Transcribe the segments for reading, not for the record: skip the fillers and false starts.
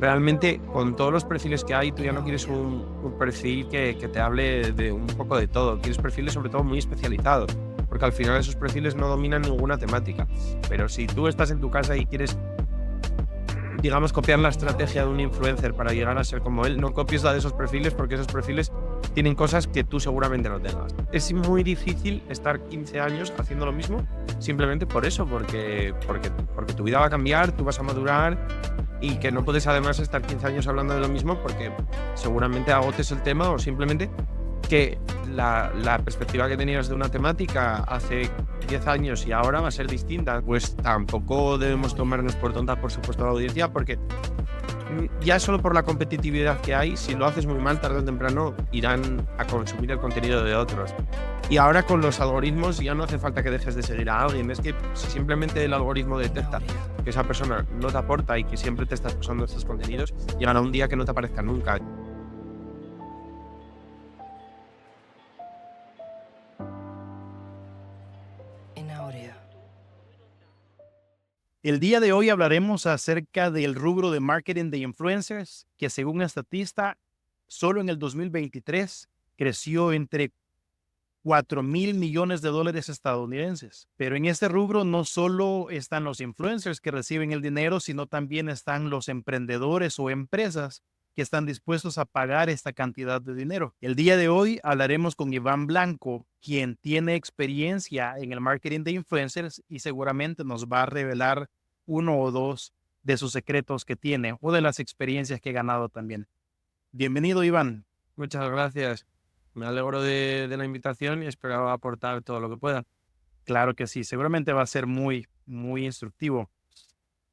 Realmente, con todos los perfiles que hay, tú ya no quieres un perfil que te hable de un poco de todo. Quieres perfiles, sobre todo, muy especializados, porque al final esos perfiles no dominan ninguna temática. Pero si tú estás en tu casa y quieres, digamos, copiar la estrategia de un influencer para llegar a ser como él, no copies la de esos perfiles porque esos perfiles tienen cosas que tú seguramente no tengas. Es muy difícil estar 15 años haciendo lo mismo simplemente por eso, porque tu vida va a cambiar, tú vas a madurar y que no puedes además estar 15 años hablando de lo mismo porque seguramente agotes el tema o simplemente que la perspectiva que tenías de una temática hace 10 años y ahora va a ser distinta. Pues tampoco debemos tomarnos por tontas, por supuesto, a la audiencia, porque ya solo por la competitividad que hay, si lo haces muy mal, tarde o temprano irán a consumir el contenido de otros. Y ahora con los algoritmos ya no hace falta que dejes de seguir a alguien. Es que si simplemente el algoritmo detecta que esa persona no te aporta y que siempre te estás pasando estos contenidos, llegará un día que no te aparezca nunca. En Aurea. El día de hoy hablaremos acerca del rubro de marketing de influencers, que según Statista, solo en el 2023 creció entre 4.000 millones de dólares estadounidenses. Pero en este rubro no solo están los influencers que reciben el dinero, sino también están los emprendedores o empresas que están dispuestos a pagar esta cantidad de dinero. El día de hoy hablaremos con Iván Blanco, quien tiene experiencia en el marketing de influencers y seguramente nos va a revelar uno o dos de sus secretos que tiene o de las experiencias que ha ganado también. Bienvenido, Iván. Muchas gracias. Me alegro de la invitación y espero aportar todo lo que pueda. Claro que sí, seguramente va a ser muy, muy instructivo.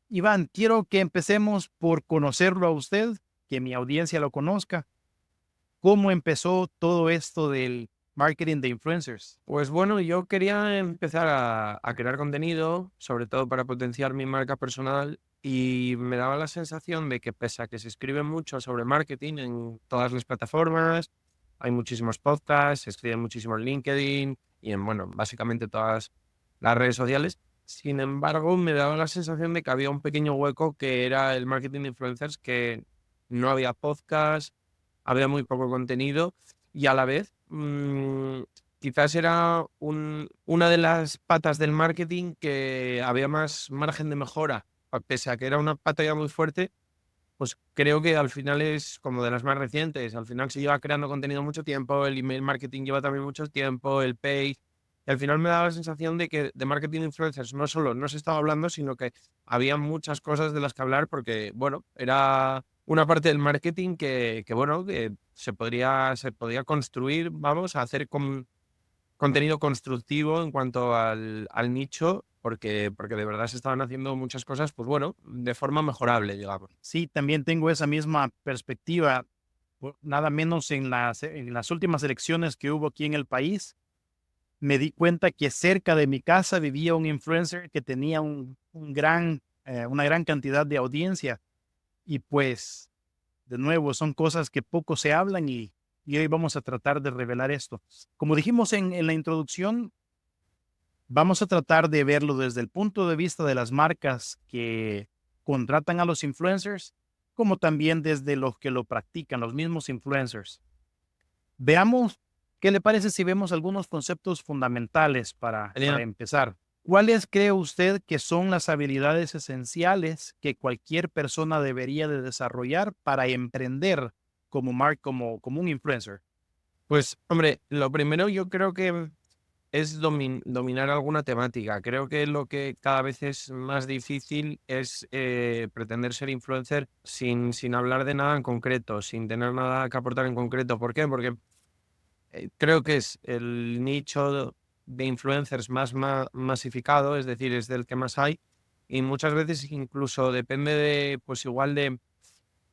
Iván, quiero que empecemos por conocerlo a usted, que mi audiencia lo conozca. ¿Cómo empezó todo esto del marketing de influencers? Pues bueno, yo quería empezar a crear contenido, sobre todo para potenciar mi marca personal, y me daba la sensación de que pese a que se escribe mucho sobre marketing en todas las plataformas, hay muchísimos podcasts, se escribe muchísimo en LinkedIn y en, bueno, básicamente todas las redes sociales. Sin embargo, me daba la sensación de que había un pequeño hueco que era el marketing de influencers, que no había podcast, había muy poco contenido y a la vez quizás era una de las patas del marketing que había más margen de mejora, pese a que era una pata ya muy fuerte, pues creo que al final es como de las más recientes. Al final se lleva creando contenido mucho tiempo, el email marketing lleva también mucho tiempo, el paid. Y al final me daba la sensación de que de marketing influencers no solo no se estaba hablando, sino que había muchas cosas de las que hablar porque, bueno, era una parte del marketing bueno, que se podía construir, vamos, a hacer contenido constructivo en cuanto al nicho, porque de verdad se estaban haciendo muchas cosas, pues bueno, de forma mejorable, digamos. Sí, también tengo esa misma perspectiva, nada menos en las últimas elecciones que hubo aquí en el país. Me di cuenta que cerca de mi casa vivía un influencer que tenía una gran cantidad de audiencia y pues de nuevo, son cosas que poco se hablan y hoy vamos a tratar de revelar esto. Como dijimos en la introducción, vamos a tratar de verlo desde el punto de vista de las marcas que contratan a los influencers, como también desde los que lo practican, los mismos influencers. Veamos qué le parece si vemos algunos conceptos fundamentales para Genial. empezar. ¿Cuáles cree usted que son las habilidades esenciales que cualquier persona debería de desarrollar para emprender como un influencer? Pues, hombre, lo primero yo creo que es dominar alguna temática. Creo que lo que cada vez es más difícil es pretender ser influencer sin hablar de nada en concreto, sin tener nada que aportar en concreto. ¿Por qué? Porque creo que es el nicho de influencers más masificado, es decir, es del que más hay, y muchas veces incluso depende de, pues igual de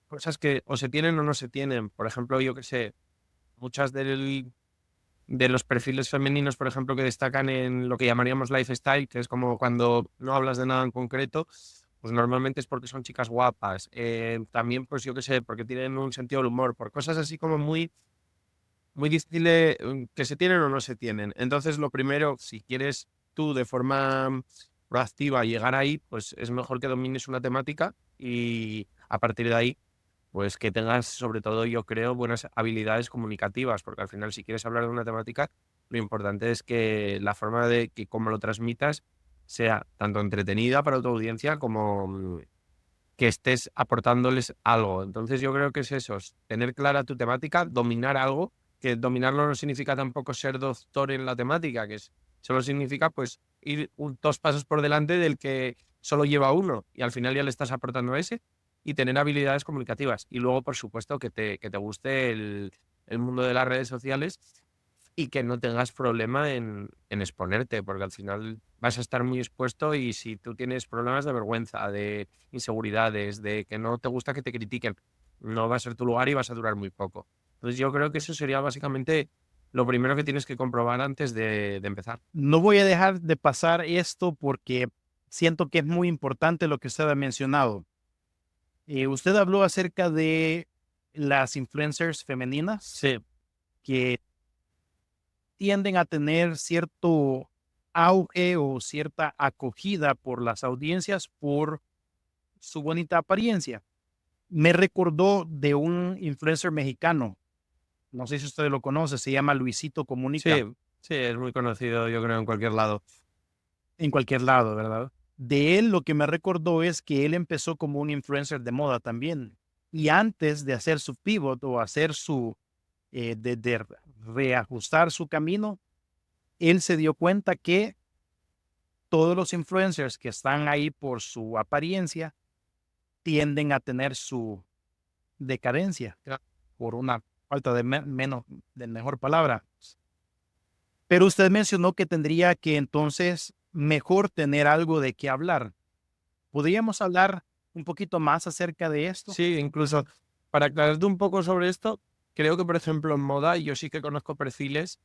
cosas que o se tienen o no se tienen. Por ejemplo, yo que sé, muchas de los perfiles femeninos, por ejemplo, que destacan en lo que llamaríamos lifestyle, que es como cuando no hablas de nada en concreto, pues normalmente es porque son chicas guapas. También, pues yo qué sé, porque tienen un sentido del humor, por cosas así como muy difíciles que se tienen o no se tienen. Entonces, lo primero, si quieres tú de forma proactiva llegar ahí, pues es mejor que domines una temática y a partir de ahí, pues que tengas, sobre todo, yo creo, buenas habilidades comunicativas, porque al final, si quieres hablar de una temática, lo importante es que la forma de que cómo lo transmitas sea tanto entretenida para tu audiencia como que estés aportándoles algo. Entonces yo creo que es eso, es tener clara tu temática, dominar algo, que dominarlo no significa tampoco ser doctor en la temática, solo significa pues ir 2 pasos por delante del que solo lleva uno y al final ya le estás aportando a ese y tener habilidades comunicativas. Y luego, por supuesto, que te guste el mundo de las redes sociales y que no tengas problema en exponerte, porque al final vas a estar muy expuesto y si tú tienes problemas de vergüenza, de inseguridades, de que no te gusta que te critiquen, no va a ser tu lugar y vas a durar muy poco. Entonces yo creo que eso sería básicamente lo primero que tienes que comprobar antes de empezar. No voy a dejar de pasar esto porque siento que es muy importante lo que usted ha mencionado. Usted habló acerca de las influencers femeninas Sí, que tienden a tener cierto auge o cierta acogida por las audiencias por su bonita apariencia. Me recordó de un influencer mexicano, no sé si usted lo conoce, se llama Luisito Comunica, sí, sí, es muy conocido, yo creo, en cualquier lado. en cualquier lado, ¿verdad? De él lo que me recordó es que él empezó como un influencer de moda también. Y antes de hacer su pivot o hacer de reajustar su camino, él se dio cuenta que todos los influencers que están ahí por su apariencia tienden a tener su decadencia, Ya. por una falta de mejor palabra. Pero usted mencionó que tendría que entonces mejor tener algo de qué hablar. ¿Podríamos hablar un poquito más acerca de esto? Sí, incluso para aclararte un poco sobre esto, creo que, por ejemplo, en moda, yo sí que conozco perfiles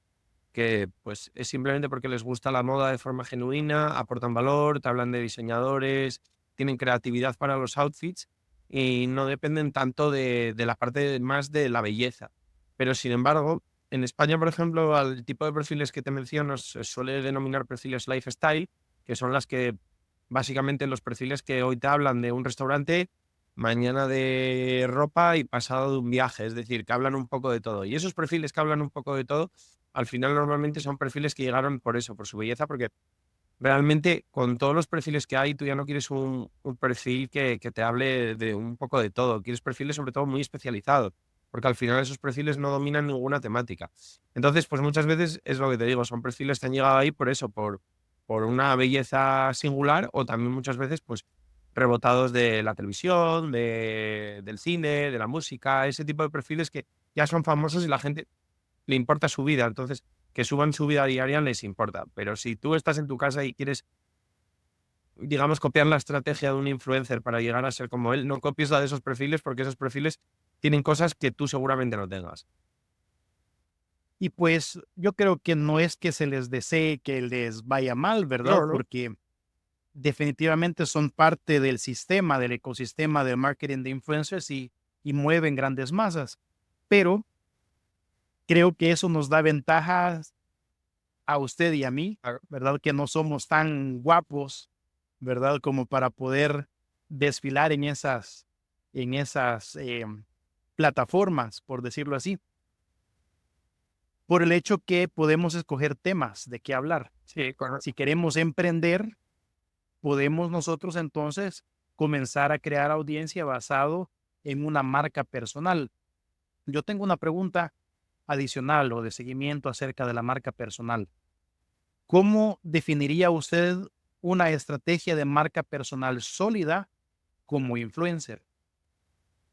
que pues es simplemente porque les gusta la moda de forma genuina, aportan valor, te hablan de diseñadores, tienen creatividad para los outfits y no dependen tanto de la parte más de la belleza. Pero sin embargo, en España, por ejemplo, al tipo de perfiles que te menciono se suele denominar perfiles lifestyle, que son las que básicamente los perfiles que hoy te hablan de un restaurante, mañana de ropa y pasado de un viaje, es decir, que hablan un poco de todo. Y esos perfiles que hablan un poco de todo al final normalmente son perfiles que llegaron por eso, por su belleza, porque realmente con todos los perfiles que hay, tú ya no quieres un perfil que te hable de un poco de todo, quieres perfiles sobre todo muy especializados, porque al final esos perfiles no dominan ninguna temática. Entonces, pues muchas veces es lo que te digo, son perfiles que han llegado ahí por eso, por una belleza singular o también muchas veces pues rebotados de la televisión, del cine, de la música, ese tipo de perfiles que ya son famosos y la gente le importa su vida, entonces que suban su vida diaria les importa. Pero si tú estás en tu casa y quieres, digamos, copiar la estrategia de un influencer para llegar a ser como él, no copies la de esos perfiles porque esos perfiles tienen cosas que tú seguramente no tengas. Y pues yo creo que no es que se les desee que les vaya mal, ¿verdad? No, no. Porque definitivamente son parte del sistema, del ecosistema del marketing de influencers y mueven grandes masas. Pero creo que eso nos da ventajas a usted y a mí, Claro. ¿verdad? Que no somos tan guapos, ¿verdad? Como para poder desfilar en esas plataformas, por decirlo así, por el hecho que podemos escoger temas de qué hablar. Sí, Si queremos emprender, podemos nosotros entonces comenzar a crear audiencia basado en una marca personal. Yo tengo una pregunta adicional o de seguimiento acerca de la marca personal. ¿Cómo definiría usted una estrategia de marca personal sólida como influencer?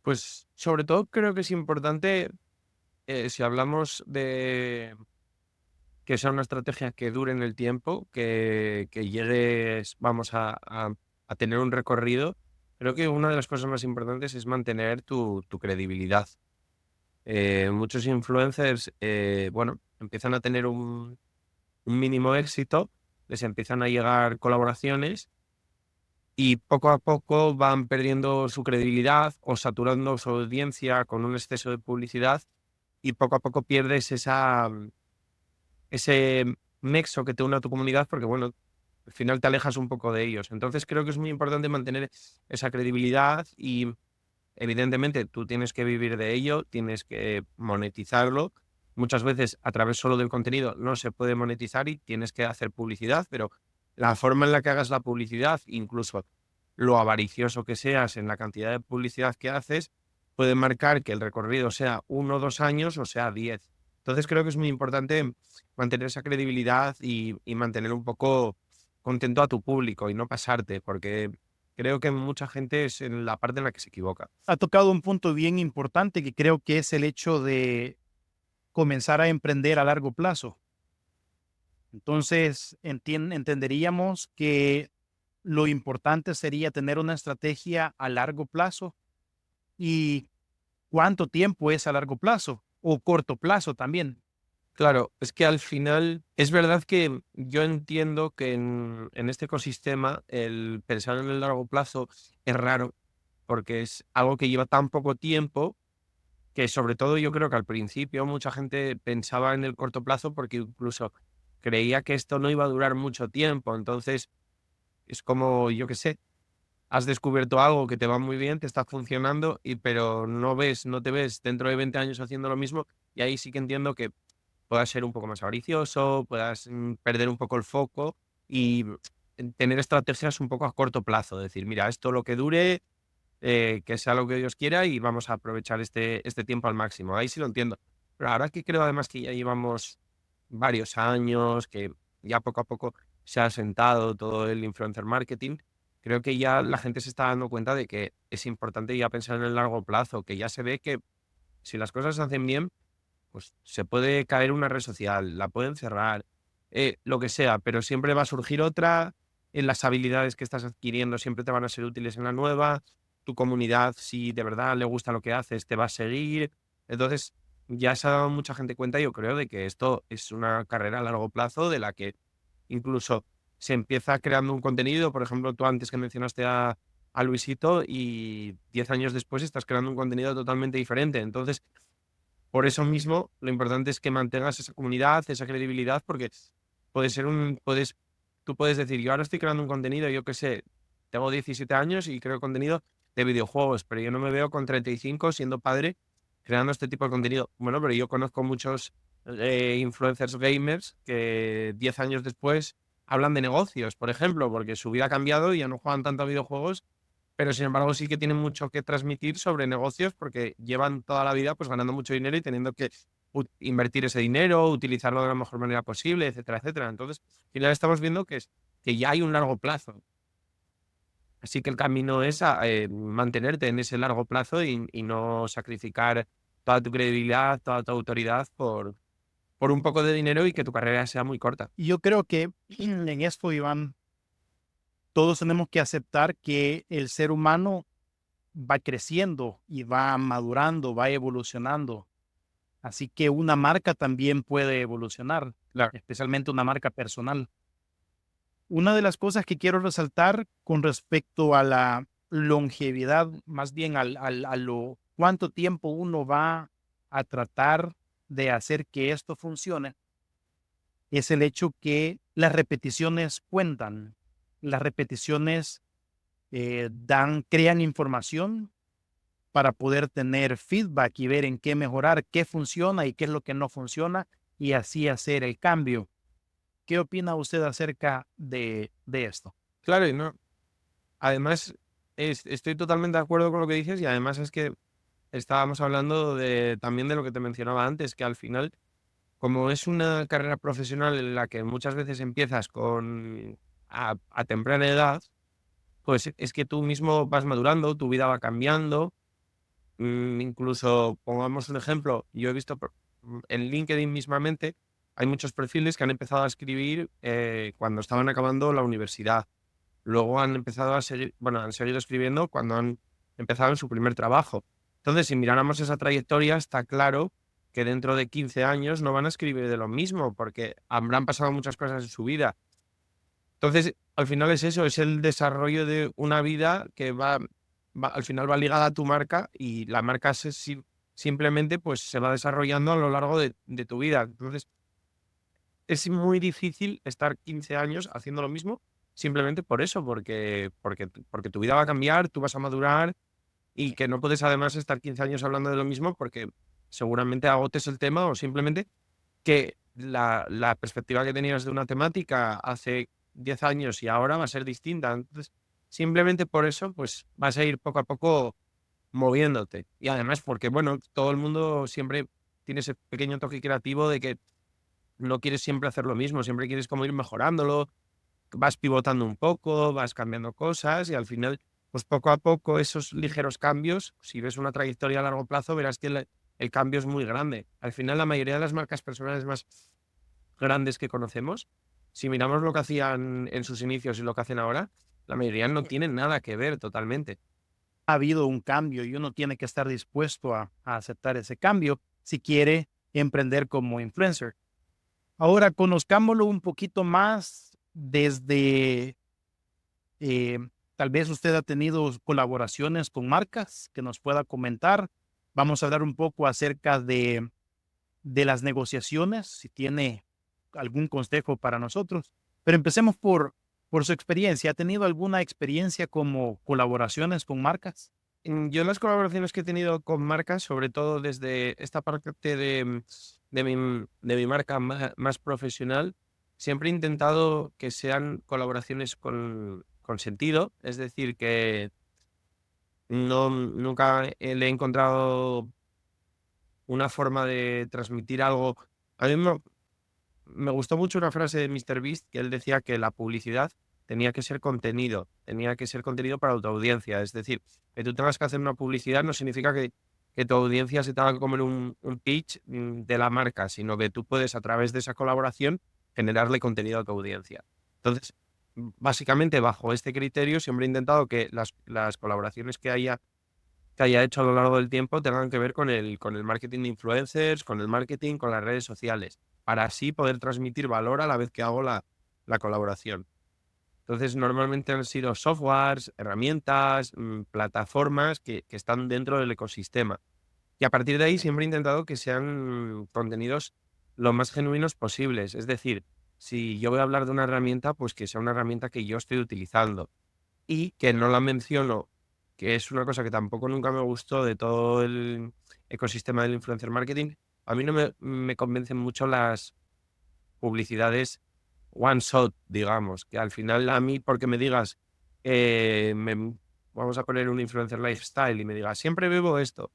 pues sobre todo creo que es importante, si hablamos de que sea una estrategia que dure en el tiempo, que llegues, vamos a tener un recorrido, creo que una de las cosas más importantes es mantener tu credibilidad. Muchos influencers, bueno, empiezan a tener un mínimo éxito, les empiezan a llegar colaboraciones y poco a poco van perdiendo su credibilidad o saturando su audiencia con un exceso de publicidad y poco a poco pierdes ese nexo que te une a tu comunidad porque, bueno, al final te alejas un poco de ellos. Entonces creo que es muy importante mantener esa credibilidad evidentemente tú tienes que vivir de ello, tienes que monetizarlo. Muchas veces a través solo del contenido no se puede monetizar y tienes que hacer publicidad, pero la forma en la que hagas la publicidad, incluso lo avaricioso que seas en la cantidad de publicidad que haces, puede marcar que el recorrido sea 1 o 2 años o sea 10. Entonces creo que es muy importante mantener esa credibilidad y mantener un poco contento a tu público y no pasarte, porque creo que mucha gente es en la parte en la que se equivoca. Ha tocado un punto bien importante que creo que es el hecho de comenzar a emprender a largo plazo. Entonces, entenderíamos que lo importante sería tener una estrategia a largo plazo y cuánto tiempo es a largo plazo o corto plazo también. Claro, es que al final es verdad que yo entiendo que en este ecosistema el pensar en el largo plazo es raro porque es algo que lleva tan poco tiempo que sobre todo yo creo que al principio mucha gente pensaba en el corto plazo porque incluso creía que esto no iba a durar mucho tiempo. Entonces es como, yo qué sé, has descubierto algo que te va muy bien, te está funcionando, pero no te ves dentro de 20 años haciendo lo mismo. Y ahí sí que entiendo que puedas ser un poco más avaricioso, puedas perder un poco el foco y tener estrategias un poco a corto plazo. Decir, mira, esto lo que dure, que sea lo que Dios quiera y vamos a aprovechar este tiempo al máximo. Ahí sí lo entiendo. Pero ahora que creo además que ya llevamos varios años, que ya poco a poco se ha asentado todo el influencer marketing, creo que ya la gente se está dando cuenta de que es importante ya pensar en el largo plazo, que ya se ve que si las cosas se hacen bien, pues se puede caer una red social, la pueden cerrar, lo que sea, pero siempre va a surgir otra, las habilidades que estás adquiriendo siempre te van a ser útiles en la nueva, tu comunidad, si de verdad le gusta lo que haces, te va a seguir. Entonces, ya se ha dado mucha gente cuenta, yo creo, de que esto es una carrera a largo plazo de la que incluso se empieza creando un contenido. Por ejemplo, tú antes que mencionaste a Luisito y 10 años después estás creando un contenido totalmente diferente. Entonces, por eso mismo, lo importante es que mantengas esa comunidad, esa credibilidad, porque tú puedes decir, yo ahora estoy creando un contenido, yo qué sé, tengo 17 años y creo contenido de videojuegos, pero yo no me veo con 35 siendo padre creando este tipo de contenido. Bueno, pero yo conozco muchos influencers gamers que 10 años después hablan de negocios, por ejemplo, porque su vida ha cambiado y ya no juegan tanto a videojuegos, pero sin embargo sí que tienen mucho que transmitir sobre negocios porque llevan toda la vida pues ganando mucho dinero y teniendo que invertir ese dinero, utilizarlo de la mejor manera posible, etcétera, etcétera. Entonces, al final estamos viendo que ya hay un largo plazo. Así que el camino es mantenerte en ese largo plazo y no sacrificar toda tu credibilidad, toda tu autoridad por un poco de dinero y que tu carrera sea muy corta. Y yo creo que en esto, Iván, todos tenemos que aceptar que el ser humano va creciendo y va madurando, va evolucionando. Así que una marca también puede evolucionar, Claro. especialmente una marca personal. Una de las cosas que quiero resaltar con respecto a la longevidad, más bien a lo cuánto tiempo uno va a tratar de hacer que esto funcione, es el hecho que las repeticiones cuentan. Las repeticiones crean información para poder tener feedback y ver en qué mejorar, qué funciona y qué es lo que no funciona y así hacer el cambio. ¿Qué opina usted acerca de esto? Claro, y no. Además, estoy totalmente de acuerdo con lo que dices y además es que estábamos hablando también de lo que te mencionaba antes, que al final, como es una carrera profesional en la que muchas veces empiezas a temprana edad, pues es que tú mismo vas madurando, tu vida va cambiando. Incluso, pongamos un ejemplo, yo he visto en LinkedIn mismamente, hay muchos perfiles que han empezado a escribir cuando estaban acabando la universidad. Luego han empezado a seguir, bueno, han seguido escribiendo cuando han empezado en su primer trabajo. Entonces, si miráramos esa trayectoria, está claro que dentro de 15 años no van a escribir de lo mismo, porque habrán pasado muchas cosas en su vida. Entonces, al final es eso, es el desarrollo de una vida que al final va ligada a tu marca y la marca simplemente pues se va desarrollando a lo largo de tu vida. Entonces, es muy difícil estar 15 años haciendo lo mismo simplemente por eso, porque tu vida va a cambiar, tú vas a madurar y que no puedes además estar 15 años hablando de lo mismo porque seguramente agotes el tema o simplemente que la perspectiva que tenías de una temática hace 10 años y ahora va a ser distinta. Entonces, simplemente por eso, pues vas a ir poco a poco moviéndote. Y además, porque bueno, todo el mundo siempre tiene ese pequeño toque creativo de que no quieres siempre hacer lo mismo, siempre quieres como ir mejorándolo, vas pivotando un poco, vas cambiando cosas y al final, pues poco a poco esos ligeros cambios, si ves una trayectoria a largo plazo, verás que el cambio es muy grande. Al final, la mayoría de las marcas personales más grandes que conocemos, si miramos lo que hacían en sus inicios y lo que hacen ahora, la mayoría no tienen nada que ver totalmente. Ha habido un cambio y uno tiene que estar dispuesto a aceptar ese cambio si quiere emprender como influencer. Ahora, conozcámoslo un poquito más desde, eh, tal vez usted ha tenido colaboraciones con marcas que nos pueda comentar. Vamos a hablar un poco acerca de las negociaciones, si tiene algún consejo para nosotros. Pero empecemos por su experiencia. ¿Ha tenido alguna experiencia como colaboraciones con marcas? Yo las colaboraciones que he tenido con marcas, sobre todo desde esta parte de mi marca más profesional, siempre he intentado que sean colaboraciones con sentido, es decir, que nunca le he encontrado una forma de transmitir algo. A mí me gustó mucho una frase de MrBeast que él decía que la publicidad tenía que ser contenido para tu audiencia. Es decir, que tú tengas que hacer una publicidad no significa que tu audiencia se tenga que comer un pitch de la marca, sino que tú puedes a través de esa colaboración generarle contenido a tu audiencia. Entonces, básicamente bajo este criterio siempre he intentado que las colaboraciones que haya hecho a lo largo del tiempo tengan que ver con el marketing de influencers, con el marketing, con las redes sociales, para así poder transmitir valor a la vez que hago la colaboración. Entonces, normalmente han sido softwares, herramientas, plataformas que están dentro del ecosistema. Y a partir de ahí siempre he intentado que sean contenidos lo más genuinos posibles. Es decir, si yo voy a hablar de una herramienta, pues que sea una herramienta que yo estoy utilizando y que no la menciono, que es una cosa que tampoco nunca me gustó de todo el ecosistema del influencer marketing. A mí no me convencen mucho las publicidades one shot, digamos, que al final a mí, porque me digas, vamos a poner un influencer lifestyle y me digas, siempre bebo esto,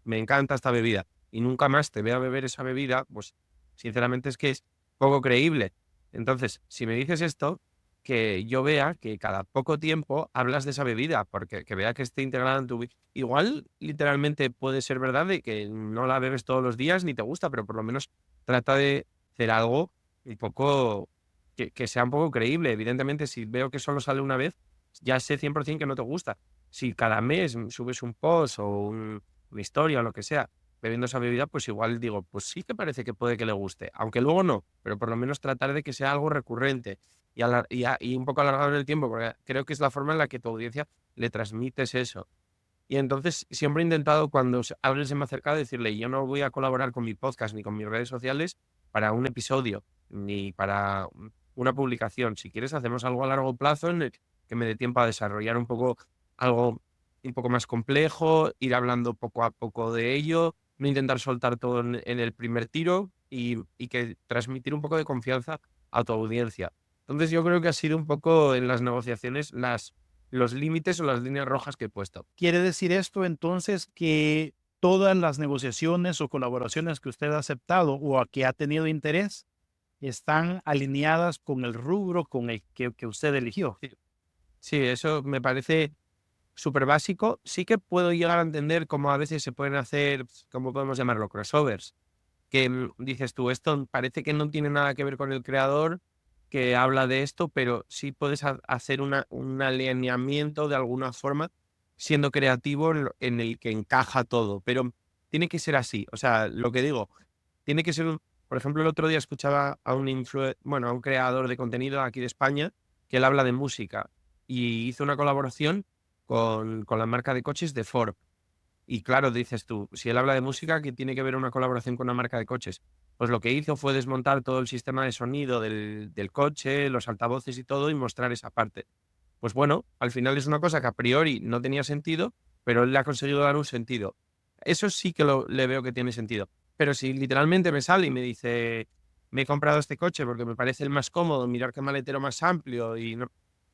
me encanta esta bebida y nunca más te veo a beber esa bebida, pues sinceramente es que es poco creíble. Entonces, si me dices esto, que yo vea que cada poco tiempo hablas de esa bebida, porque que vea que esté integrada en tu vida. Igual, literalmente puede ser verdad de que no la bebes todos los días ni te gusta, pero por lo menos trata de hacer algo un poco que sea un poco creíble. Evidentemente, si veo que solo sale una vez, ya sé 100% que no te gusta. Si cada mes subes un post o una historia o lo que sea, bebiendo esa bebida, pues igual digo, pues sí que parece que puede que le guste, aunque luego no, pero por lo menos tratar de que sea algo recurrente y un poco alargado en el tiempo, porque creo que es la forma en la que tu audiencia le transmites eso. Y entonces siempre he intentado cuando alguien se me acerca decirle, yo no voy a colaborar con mi podcast ni con mis redes sociales para un episodio, ni para una publicación. Si quieres, hacemos algo a largo plazo en el que me dé tiempo a desarrollar un poco algo un poco más complejo, ir hablando poco a poco de ello, no intentar soltar todo en el primer tiro y que transmitir un poco de confianza a tu audiencia. Entonces yo creo que ha sido un poco en las negociaciones los límites o las líneas rojas que he puesto. ¿Quiere decir esto entonces que todas las negociaciones o colaboraciones que usted ha aceptado o a que ha tenido interés están alineadas con el rubro con el que usted eligió? Sí, sí, eso me parece súper básico. Sí que puedo llegar a entender cómo a veces se pueden hacer, ¿cómo podemos llamarlo? Crossovers. Que dices tú, esto parece que no tiene nada que ver con el creador que habla de esto, pero sí puedes hacer un alineamiento de alguna forma, siendo creativo en el que encaja todo. Pero tiene que ser así. O sea, lo que digo, tiene que ser por ejemplo, el otro día escuchaba a a un creador de contenido aquí de España que él habla de música y hizo una colaboración con la marca de coches de Ford. Y claro, dices tú, si él habla de música, ¿qué tiene que ver una colaboración con una marca de coches? Pues lo que hizo fue desmontar todo el sistema de sonido del coche, los altavoces y todo, y mostrar esa parte. Pues bueno, al final es una cosa que a priori no tenía sentido, pero él le ha conseguido dar un sentido. Eso sí que le veo que tiene sentido. Pero si literalmente me sale y me dice, me he comprado este coche porque me parece el más cómodo, mirar qué maletero más amplio y no,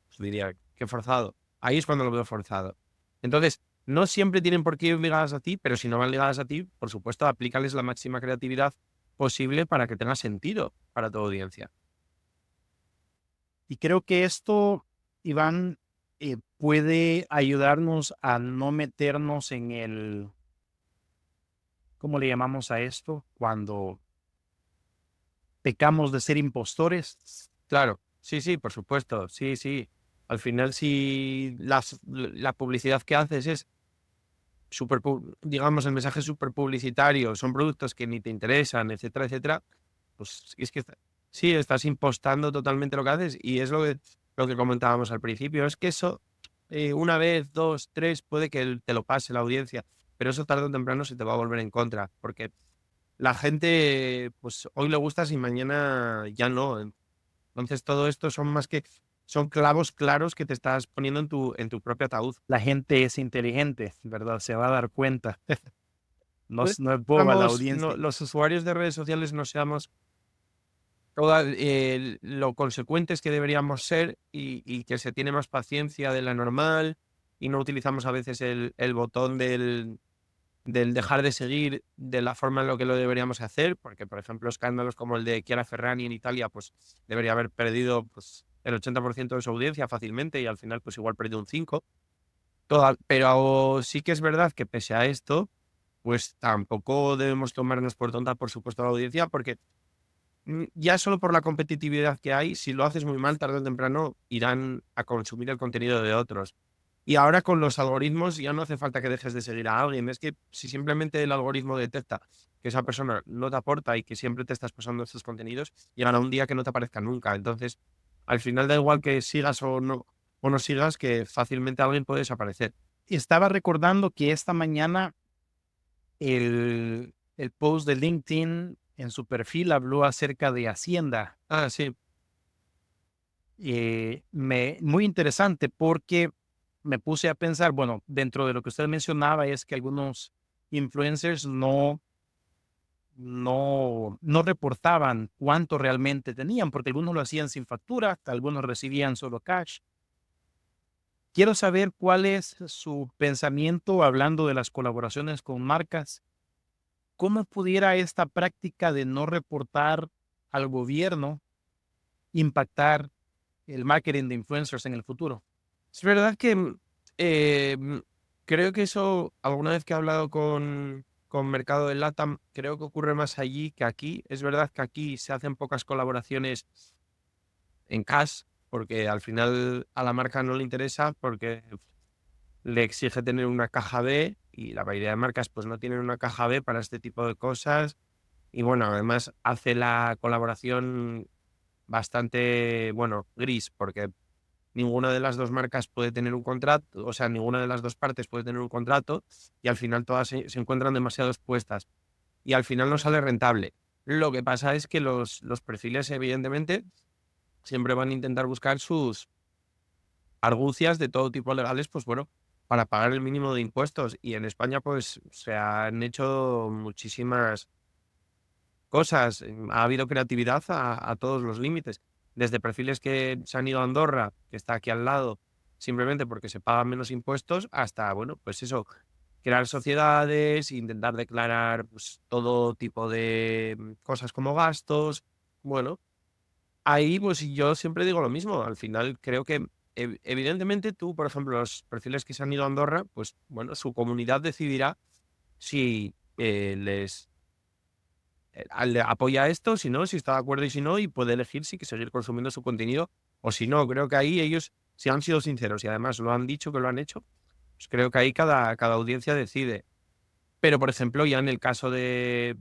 pues diría, qué forzado. Ahí es cuando lo veo forzado. Entonces, no siempre tienen por qué ir ligadas a ti, pero si no van ligadas a ti, por supuesto, aplícales la máxima creatividad posible para que tenga sentido para tu audiencia. Y creo que esto, Iván, puede ayudarnos a no meternos en el, ¿cómo le llamamos a esto? Cuando pecamos de ser impostores. Claro, sí, sí, por supuesto, sí, sí. Al final, si la publicidad que haces es digamos, el mensaje súper publicitario, son productos que ni te interesan, etcétera, etcétera, pues es que sí, estás impostando totalmente lo que haces y es lo que comentábamos al principio. Es que eso, una vez, dos, tres, puede que te lo pase la audiencia, pero eso tarde o temprano se te va a volver en contra, porque la gente, pues hoy le gustas y mañana ya no. Entonces todo esto son clavos claros que te estás poniendo en tu propio ataúd. La gente es inteligente, ¿verdad? Se va a dar cuenta. No, Pues, no es boba la no, audiencia. los usuarios de redes sociales no seamos lo consecuentes que deberíamos ser y que se tiene más paciencia de la normal y no utilizamos a veces el botón del dejar de seguir de la forma en lo que lo deberíamos hacer, porque, por ejemplo, escándalos como el de Chiara Ferragni en Italia, pues debería haber perdido pues, el 80% de su audiencia fácilmente y al final pues igual perdió un 5%. Pero sí que es verdad que pese a esto, pues tampoco debemos tomarnos por tonta, por supuesto, a la audiencia, porque ya solo por la competitividad que hay, si lo haces muy mal, tarde o temprano irán a consumir el contenido de otros. Y ahora con los algoritmos ya no hace falta que dejes de seguir a alguien. Es que si simplemente el algoritmo detecta que esa persona no te aporta y que siempre te estás pasando estos contenidos, llegará un día que no te aparezca nunca. Entonces, al final da igual que sigas o no sigas, que fácilmente alguien puede desaparecer. Estaba recordando que esta mañana el post de LinkedIn en su perfil habló acerca de Hacienda. Ah, sí, Muy interesante porque me puse a pensar, bueno, dentro de lo que usted mencionaba es que algunos influencers no reportaban cuánto realmente tenían, porque algunos lo hacían sin factura, algunos recibían solo cash. Quiero saber cuál es su pensamiento hablando de las colaboraciones con marcas. ¿Cómo pudiera esta práctica de no reportar al gobierno impactar el marketing de influencers en el futuro? es verdad que eh, mm, creo que eso, alguna vez que he hablado con Mercado de LATAM, creo que ocurre más allí que aquí. Es verdad que aquí se hacen pocas colaboraciones en cash, porque al final a la marca no le interesa, porque le exige tener una caja B y la mayoría de marcas pues no tienen una caja B para este tipo de cosas. Y bueno, además hace la colaboración bastante, bueno, gris, porque ninguna de las dos marcas puede tener un contrato, o sea, ninguna de las dos partes puede tener un contrato y al final todas se encuentran demasiado expuestas y al final no sale rentable. Lo que pasa es que los perfiles, evidentemente, siempre van a intentar buscar sus argucias de todo tipo legales, pues bueno, para pagar el mínimo de impuestos. Y en España, pues se han hecho muchísimas cosas. Ha habido creatividad a todos los límites. Desde perfiles que se han ido a Andorra, que está aquí al lado, simplemente porque se pagan menos impuestos, hasta, bueno, pues eso, crear sociedades, intentar declarar pues, todo tipo de cosas como gastos. Bueno, ahí pues yo siempre digo lo mismo. Al final creo que evidentemente tú, por ejemplo, los perfiles que se han ido a Andorra, pues bueno, su comunidad decidirá si le apoya esto, si no, si está de acuerdo y si no, y puede elegir si que seguir consumiendo su contenido o si no. Creo que ahí ellos, si han sido sinceros y además lo han dicho que lo han hecho, pues creo que ahí cada audiencia decide. Pero, por ejemplo, ya en el caso de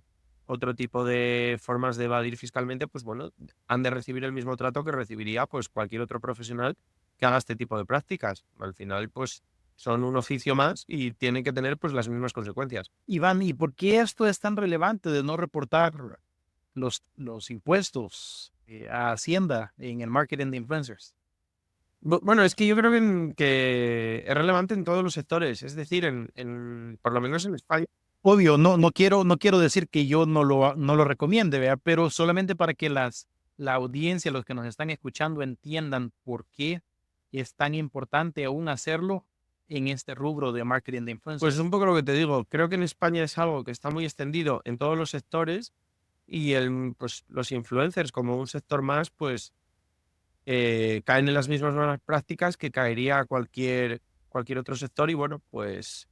otro tipo de formas de evadir fiscalmente, pues bueno, han de recibir el mismo trato que recibiría pues cualquier otro profesional que haga este tipo de prácticas. Al final, pues son un oficio más y tienen que tener pues las mismas consecuencias. Iván, ¿y por qué esto es tan relevante de no reportar los impuestos a Hacienda en el marketing de influencers? Bueno, es que yo creo que es relevante en todos los sectores, es decir, por lo menos en España. Obvio, no quiero decir que yo no lo recomiende, ¿verdad? Pero solamente para que la audiencia, los que nos están escuchando, entiendan por qué es tan importante aún hacerlo en este rubro de marketing de Pues es influencers. un poco lo que te digo, creo que en España es algo que está muy extendido en todos los sectores y pues, los influencers como un sector más, pues caen en las mismas malas prácticas que caería cualquier otro sector y bueno, pues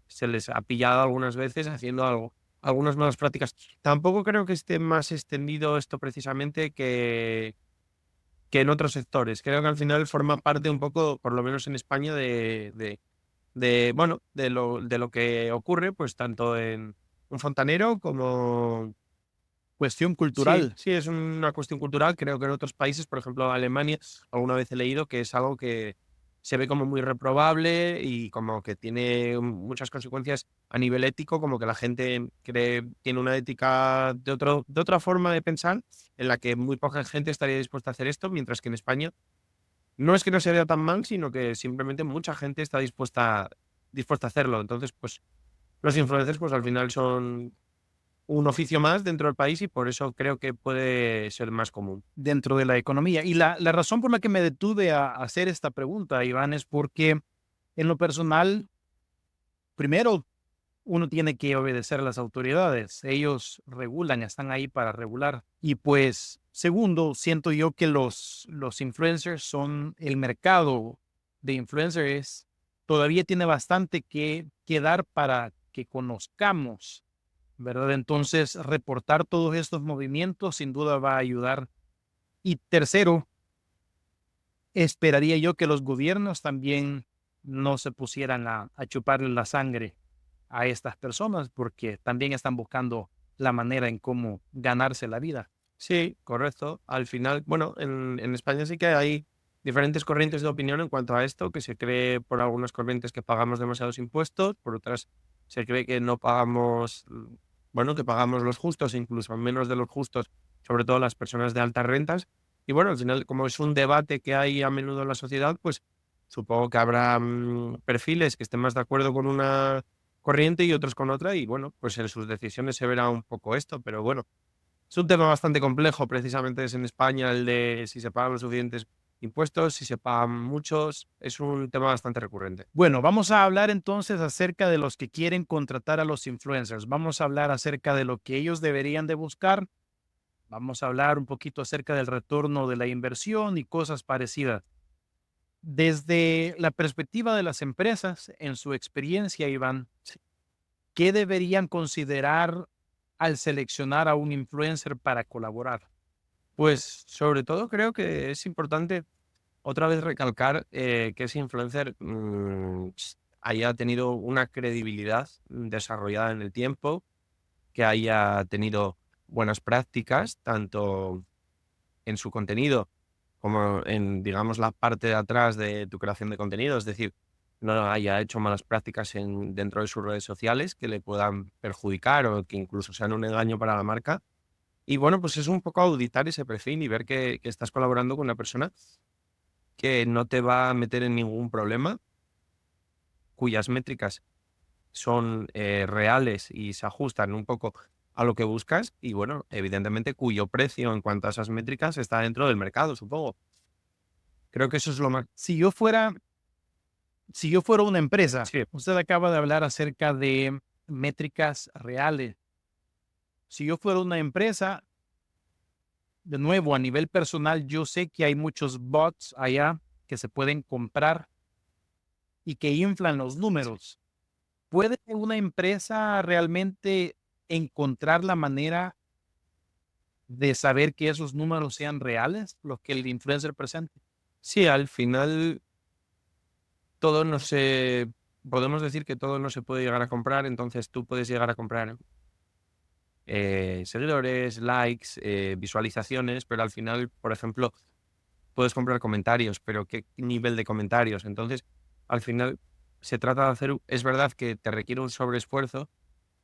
se les ha pillado algunas veces haciendo algunas malas prácticas. Tampoco creo que esté más extendido esto precisamente que en otros sectores. Creo que al final forma parte un poco, por lo menos en España, bueno, de lo que ocurre, pues tanto en un fontanero como. Cuestión Sí, cultural. sí, es una cuestión cultural. Creo que en otros países, por ejemplo, Alemania, alguna vez he leído que es algo que se ve como muy reprobable y como que tiene muchas consecuencias a nivel ético, como que la gente tiene una ética de otra forma de pensar, en la que muy poca gente estaría dispuesta a hacer esto, mientras que en España no es que no se vea tan mal, sino que simplemente mucha gente está dispuesta a hacerlo. Entonces, pues los influencers, pues al final son un oficio más dentro del país y por eso creo que puede ser más común. Dentro de la economía. Y la razón por la que me detuve a hacer esta pregunta, Iván, es porque en lo personal, primero, uno tiene que obedecer a las autoridades. Ellos regulan, están ahí para regular. Y pues, segundo, siento yo que los influencers son el mercado de influencers todavía tiene bastante que dar para que conozcamos, ¿verdad? Entonces, reportar todos estos movimientos sin duda va a ayudar. Y tercero, esperaría yo que los gobiernos también no se pusieran a chuparle la sangre a estas personas porque también están buscando la manera en cómo ganarse la vida. Sí, correcto. Al final, bueno, en España sí que hay diferentes corrientes de opinión en cuanto a esto, que se cree por algunas corrientes que pagamos demasiados impuestos, por otras se cree que no pagamos, bueno, que pagamos los justos, incluso menos de los justos, sobre todo las personas de altas rentas. Y bueno, al final, como es un debate que hay a menudo en la sociedad, pues supongo que habrá perfiles que estén más de acuerdo con una corriente y otros con otra, y bueno, pues en sus decisiones se verá un poco esto, pero bueno. Es un tema bastante complejo, precisamente es en España el de si se pagan los suficientes impuestos, si se pagan muchos, es un tema bastante recurrente. Bueno, vamos a hablar entonces acerca de los que quieren contratar a los influencers. Vamos a hablar acerca de lo que ellos deberían de buscar. Vamos a hablar un poquito acerca del retorno de la inversión y cosas parecidas. Desde la perspectiva de las empresas, en su experiencia, Iván, ¿qué deberían considerar al seleccionar a un influencer para colaborar? Pues sobre todo creo que es importante otra vez recalcar que ese influencer haya tenido una credibilidad desarrollada en el tiempo, que haya tenido buenas prácticas, tanto en su contenido como en, digamos, la parte de atrás de tu creación de contenido, es decir, no haya hecho malas prácticas dentro de sus redes sociales que le puedan perjudicar o que incluso sean un engaño para la marca. Y bueno, pues es un poco auditar ese perfil y ver que estás colaborando con una persona que no te va a meter en ningún problema, cuyas métricas son reales y se ajustan un poco a lo que buscas y bueno, evidentemente cuyo precio en cuanto a esas métricas está dentro del mercado, supongo. Creo que eso es lo más. Si yo fuera, si yo fuera una empresa, Sí, usted acaba de hablar acerca de métricas reales. Si yo fuera una empresa, de nuevo, a nivel personal, yo sé que hay muchos bots allá que se pueden comprar y que inflan los números. ¿Puede una empresa realmente encontrar la manera de saber que esos números sean reales, los que el influencer presente? sí, al final todo no se. Podemos decir que todo no se puede llegar a comprar, entonces tú puedes llegar a comprar seguidores, likes, visualizaciones, pero al final, por ejemplo, puedes comprar comentarios, pero ¿qué nivel de comentarios? Entonces, al final se trata de hacer, es verdad que te requiere un sobreesfuerzo,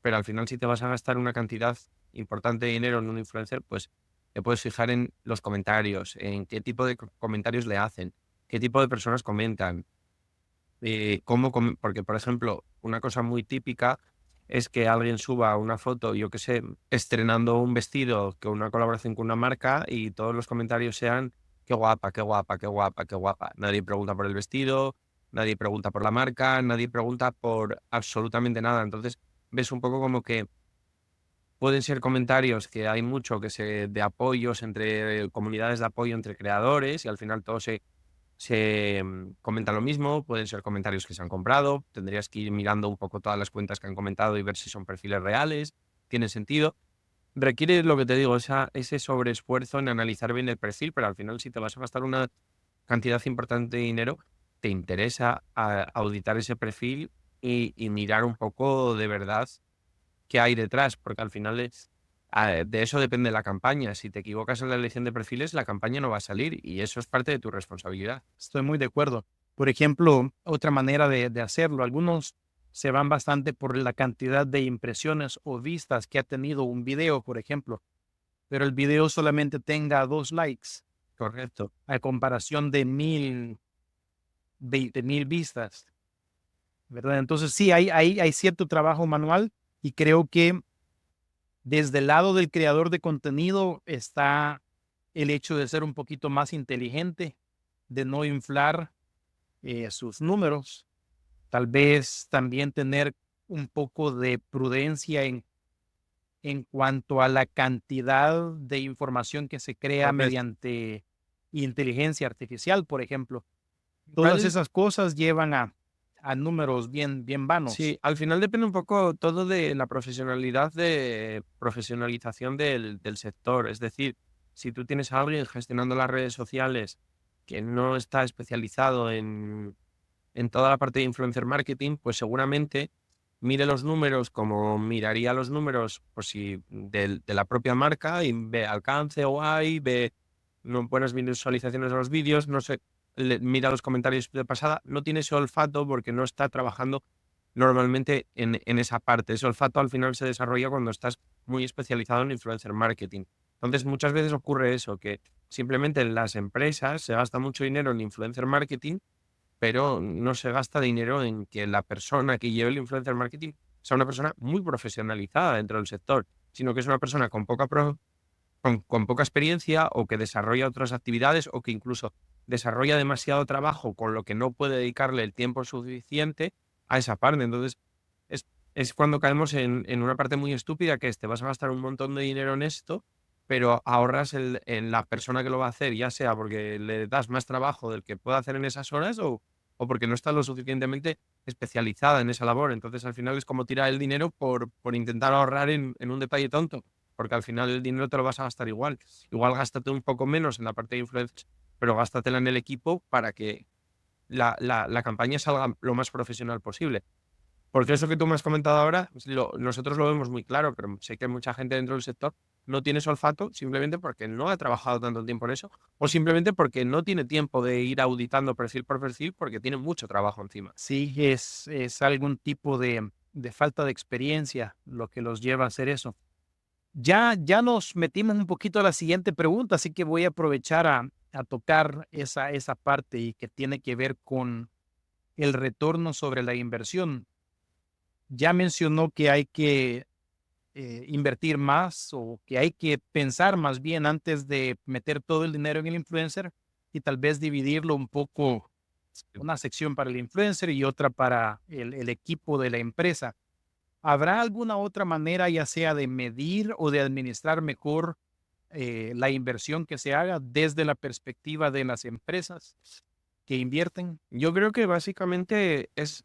pero al final si te vas a gastar una cantidad importante de dinero en un influencer, pues te puedes fijar en los comentarios, en qué tipo de comentarios le hacen, qué tipo de personas comentan, porque, por ejemplo, una cosa muy típica es que alguien suba una foto, yo qué sé, estrenando un vestido con una colaboración con una marca y todos los comentarios sean qué guapa, qué guapa, qué guapa, qué guapa. Nadie pregunta por el vestido, nadie pregunta por la marca, nadie pregunta por absolutamente nada. Entonces, ves un poco como que pueden ser comentarios que hay mucho de apoyos entre comunidades de apoyo entre creadores y al final todos se comentan lo mismo, pueden ser comentarios que se han comprado, tendrías que ir mirando un poco todas las cuentas que han comentado y ver si son perfiles reales, tiene sentido. Requiere, lo que te digo, ese sobreesfuerzo en analizar bien el perfil, pero al final si te vas a gastar una cantidad importante de dinero, te interesa auditar ese perfil y mirar un poco de verdad qué hay detrás, porque al final de eso depende la campaña. Si te equivocas en la elección de perfiles, la campaña no va a salir y eso es parte de tu responsabilidad. Estoy muy de acuerdo. Por ejemplo, otra manera de hacerlo, algunos se van bastante por la cantidad de impresiones o vistas que ha tenido un video, por ejemplo, pero el video solamente tenga 2 likes, Correcto. a comparación de 20,000 vistas, ¿verdad? Entonces sí, hay cierto trabajo manual y creo que desde el lado del creador de contenido está el hecho de ser un poquito más inteligente, de no inflar sus números, tal vez también tener un poco de prudencia en cuanto a la cantidad de información que se crea Correcto. mediante inteligencia artificial, por ejemplo. Todas Igual, esas cosas llevan a números bien, bien vanos. sí, al final depende un poco todo de la profesionalización del sector. Es decir, si tú tienes a alguien gestionando las redes sociales que no está especializado en toda la parte de influencer marketing, pues seguramente mire los números como miraría los números pues si de la propia marca y ve alcance o hay, ve buenas visualizaciones de los vídeos, no sé, mira los comentarios de pasada, no tiene ese olfato porque no está trabajando normalmente en esa parte. Ese olfato al final se desarrolla cuando estás muy especializado en influencer marketing. Entonces muchas veces ocurre eso, que simplemente en las empresas se gasta mucho dinero en influencer marketing pero no se gasta dinero en que la persona que lleve el influencer marketing sea una persona muy profesionalizada dentro del sector, sino que es una persona con poca experiencia o que desarrolla otras actividades o que incluso desarrolla demasiado trabajo con lo que no puede dedicarle el tiempo suficiente a esa parte. Entonces, es, es cuando caemos en una parte muy estúpida que es te vas a gastar un montón de dinero en esto, pero ahorras en la persona que lo va a hacer, ya sea porque le das más trabajo del que puede hacer en esas horas o porque no está lo suficientemente especializada en esa labor. Entonces, al final es como tirar el dinero por intentar ahorrar en un detalle tonto porque al final el dinero te lo vas a gastar igual. Igual gástate un poco menos en la parte de influencers, pero gástatela en el equipo para que la campaña salga lo más profesional posible. Porque eso que tú me has comentado ahora, nosotros lo vemos muy claro, pero sé que mucha gente dentro del sector no tiene ese olfato simplemente porque no ha trabajado tanto tiempo en eso o simplemente porque no tiene tiempo de ir auditando perfil por perfil porque tiene mucho trabajo encima. Sí, es algún tipo de falta de experiencia lo que los lleva a hacer eso. Ya nos metimos un poquito a la siguiente pregunta, así que voy a aprovechar a tocar esa parte y que tiene que ver con el retorno sobre la inversión. Ya mencionó que hay que invertir más o que hay que pensar más bien antes de meter todo el dinero en el influencer y tal vez dividirlo un poco, una sección para el influencer y otra para el equipo de la empresa. ¿Habrá alguna otra manera, ya sea de medir o de administrar mejor la inversión que se haga desde la perspectiva de las empresas que invierten? Yo creo que básicamente es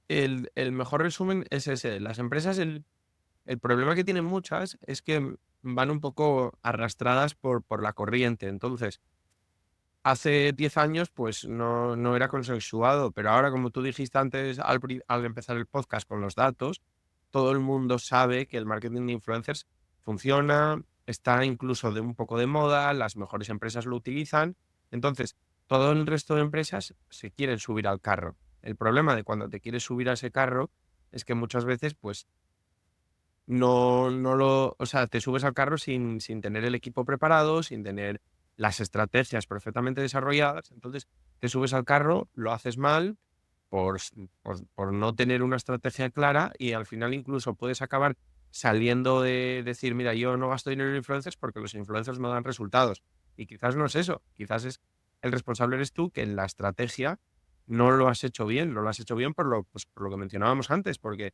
el mejor resumen es ese. Las empresas, el problema que tienen muchas es que van un poco arrastradas por la corriente. Entonces, hace 10 años, pues no era consensuado, pero ahora, como tú dijiste antes al empezar el podcast con los datos, todo el mundo sabe que el marketing de influencers funciona, está incluso de un poco de moda, las mejores empresas lo utilizan. Entonces, todo el resto de empresas se quieren subir al carro. El problema de cuando te quieres subir a ese carro es que muchas veces, pues, o sea, te subes al carro sin tener el equipo preparado, sin tener las estrategias perfectamente desarrolladas. Entonces, te subes al carro, lo haces mal por no tener una estrategia clara y al final incluso puedes acabar saliendo de decir, mira, yo no gasto dinero en influencers porque los influencers no dan resultados. Y quizás no es eso, quizás es el responsable eres tú que en la estrategia no lo has hecho bien, no lo has hecho bien pues, por lo que mencionábamos antes, porque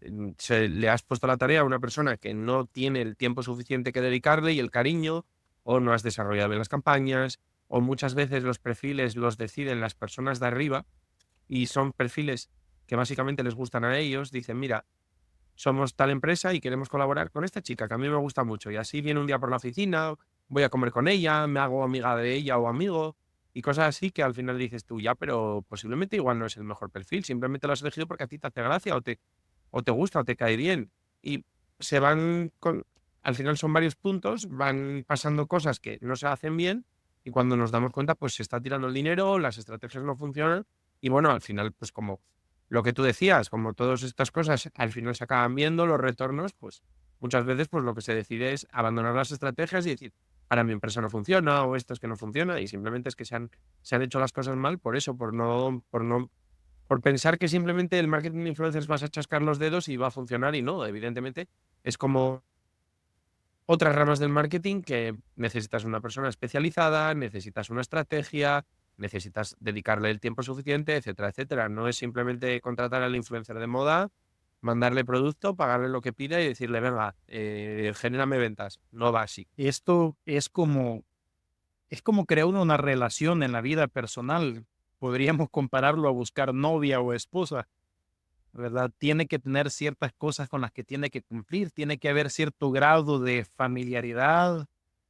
le has puesto la tarea a una persona que no tiene el tiempo suficiente que dedicarle y el cariño, o no has desarrollado bien las campañas, o muchas veces los perfiles los deciden las personas de arriba y son perfiles que básicamente les gustan a ellos. Dicen, mira, somos tal empresa y queremos colaborar con esta chica que a mí me gusta mucho. Y así viene un día por la oficina, voy a comer con ella, me hago amiga de ella o amigo y cosas así que al final dices tú, ya, pero posiblemente igual no es el mejor perfil, simplemente lo has elegido porque a ti te hace gracia o te gusta o te cae bien. Y se van al final son varios puntos, van pasando cosas que no se hacen bien y cuando nos damos cuenta, pues se está tirando el dinero, las estrategias no funcionan y bueno, al final, pues como lo que tú decías, como todas estas cosas al final se acaban viendo, los retornos, pues muchas veces pues lo que se decide es abandonar las estrategias y decir, para mi empresa no funciona o esto es que no funciona y simplemente es que se han hecho las cosas mal por eso, por pensar que simplemente el marketing de influencers vas a chascar los dedos y va a funcionar y no, evidentemente es como otras ramas del marketing que necesitas una persona especializada, necesitas una estrategia, necesitas dedicarle el tiempo suficiente, etcétera, etcétera. No es simplemente contratar al influencer de moda, mandarle producto, pagarle lo que pida y decirle, venga, genérame ventas. No va así. Esto es como crear una relación en la vida personal. Podríamos compararlo a buscar novia o esposa, ¿verdad? Tiene que tener ciertas cosas con las que tiene que cumplir, tiene que haber cierto grado de familiaridad,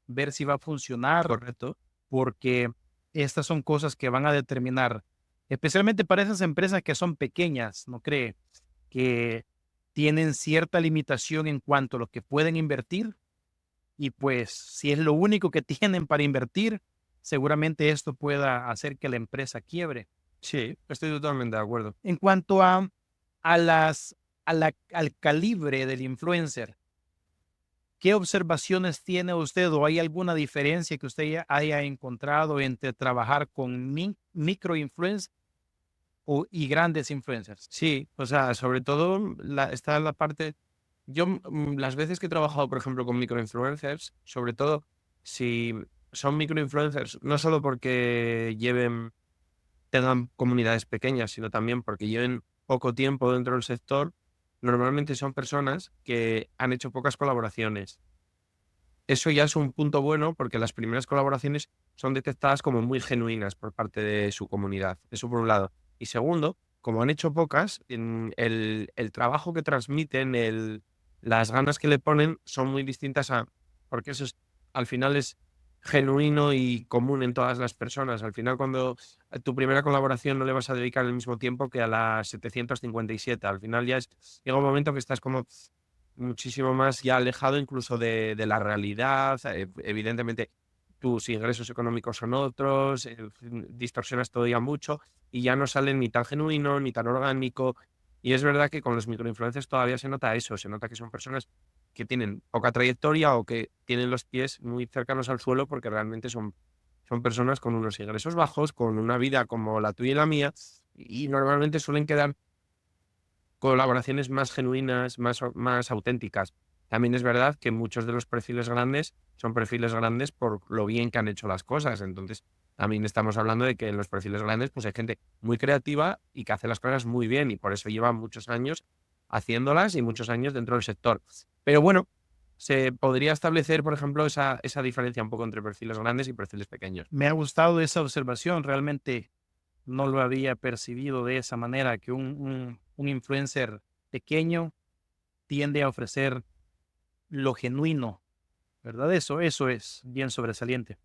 ver si va a funcionar, ¿Correcto? porque estas son cosas que van a determinar, especialmente para esas empresas que son pequeñas, ¿no cree? Que tienen cierta limitación en cuanto a lo que pueden invertir y pues si es lo único que tienen para invertir, seguramente esto pueda hacer que la empresa quiebre. Sí, estoy totalmente de acuerdo. En cuanto a las, al calibre del influencer, ¿qué observaciones tiene usted o hay alguna diferencia que usted haya encontrado entre trabajar con micro influencers y grandes influencers? Sí, o sea, sobre todo está la parte. Yo, las veces que he trabajado, por ejemplo, con microinfluencers, sobre todo si son microinfluencers, no solo porque tengan comunidades pequeñas, sino también porque lleven poco tiempo dentro del sector, normalmente son personas que han hecho pocas colaboraciones. Eso ya es un punto bueno porque las primeras colaboraciones son detectadas como muy genuinas por parte de su comunidad. Eso por un lado. Y segundo, como han hecho pocas, el trabajo que transmiten, las ganas que le ponen son muy distintas porque eso al final es genuino y común en todas las personas. Al final, cuando a tu primera colaboración no le vas a dedicar el mismo tiempo que a las 757. Al final llega un momento que estás como muchísimo más ya alejado incluso de la realidad. Evidentemente, tus ingresos económicos son otros, distorsionas todo ya mucho y ya no sale ni tan genuino ni tan orgánico. Y es verdad que con los microinfluencers todavía se nota eso, se nota que son personas que tienen poca trayectoria o que tienen los pies muy cercanos al suelo porque realmente son personas con unos ingresos bajos, con una vida como la tuya y la mía, y normalmente suelen quedar colaboraciones más genuinas, más auténticas. También es verdad que muchos de los perfiles grandes son perfiles grandes por lo bien que han hecho las cosas. Entonces, también estamos hablando de que en los perfiles grandes pues hay gente muy creativa y que hace las cosas muy bien y por eso llevan muchos años haciéndolas y muchos años dentro del sector. Pero bueno, se podría establecer, por ejemplo, esa diferencia un poco entre perfiles grandes y perfiles pequeños. Me ha gustado esa observación, realmente no lo había percibido de esa manera, que un influencer pequeño tiende a ofrecer lo genuino, ¿verdad? Eso es bien sobresaliente.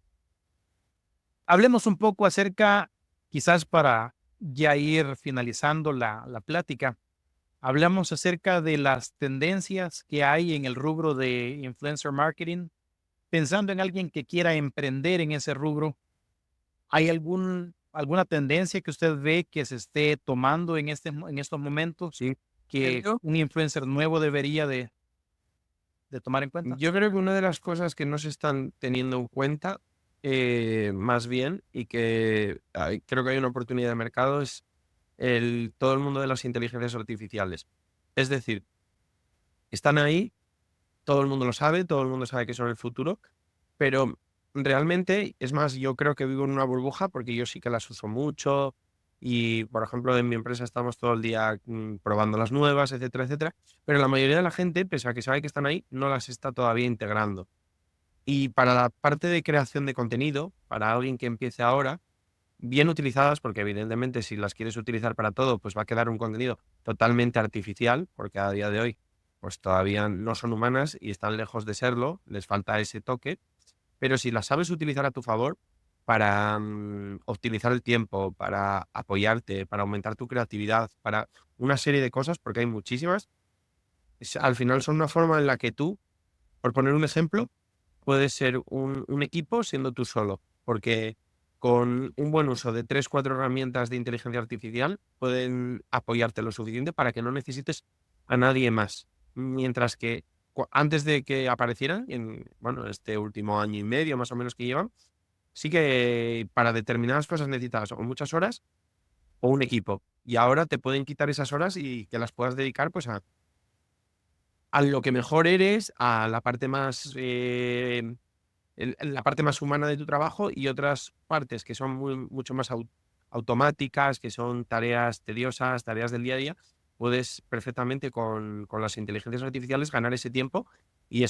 Hablemos un poco acerca, quizás para ya ir finalizando la plática, hablamos acerca de las tendencias que hay en el rubro de influencer marketing. Pensando en alguien que quiera emprender en ese rubro, ¿hay alguna tendencia que usted ve que se esté tomando en estos momentos Sí, que creo un influencer nuevo debería de? de tomar en cuenta? Yo creo que una de las cosas que no se están teniendo en cuenta, más bien, y que creo que hay una oportunidad de mercado, es todo el mundo de las inteligencias artificiales. Es decir, están ahí, todo el mundo lo sabe, todo el mundo sabe que son el futuro, pero realmente, es más, yo creo que vivo en una burbuja porque yo sí que las uso mucho y, por ejemplo, en mi empresa estamos todo el día probando las nuevas, etcétera, etcétera, pero la mayoría de la gente, pese a que sabe que están ahí, no las está todavía integrando. Y para la parte de creación de contenido, para alguien que empiece ahora, bien utilizadas, porque evidentemente si las quieres utilizar para todo, pues va a quedar un contenido totalmente artificial, porque a día de hoy pues todavía no son humanas y están lejos de serlo, les falta ese toque, pero si las sabes utilizar a tu favor para optimizar el tiempo, para apoyarte, para aumentar tu creatividad, para una serie de cosas, porque hay muchísimas, al final son una forma en la que tú, por poner un ejemplo, puedes ser un equipo siendo tú solo, porque con un buen uso de 3 4 herramientas de inteligencia artificial pueden apoyarte lo suficiente para que no necesites a nadie más. Mientras que antes de que aparecieran, en bueno, este último año y medio más o menos que llevan, sí que para determinadas cosas necesitabas o muchas horas o un equipo. Y ahora te pueden quitar esas horas y que las puedas dedicar pues a lo que mejor eres, a la parte más la parte más humana de tu trabajo y otras partes que son mucho más automáticas, que son tareas tediosas, tareas del día a día, puedes perfectamente con las inteligencias artificiales ganar ese tiempo y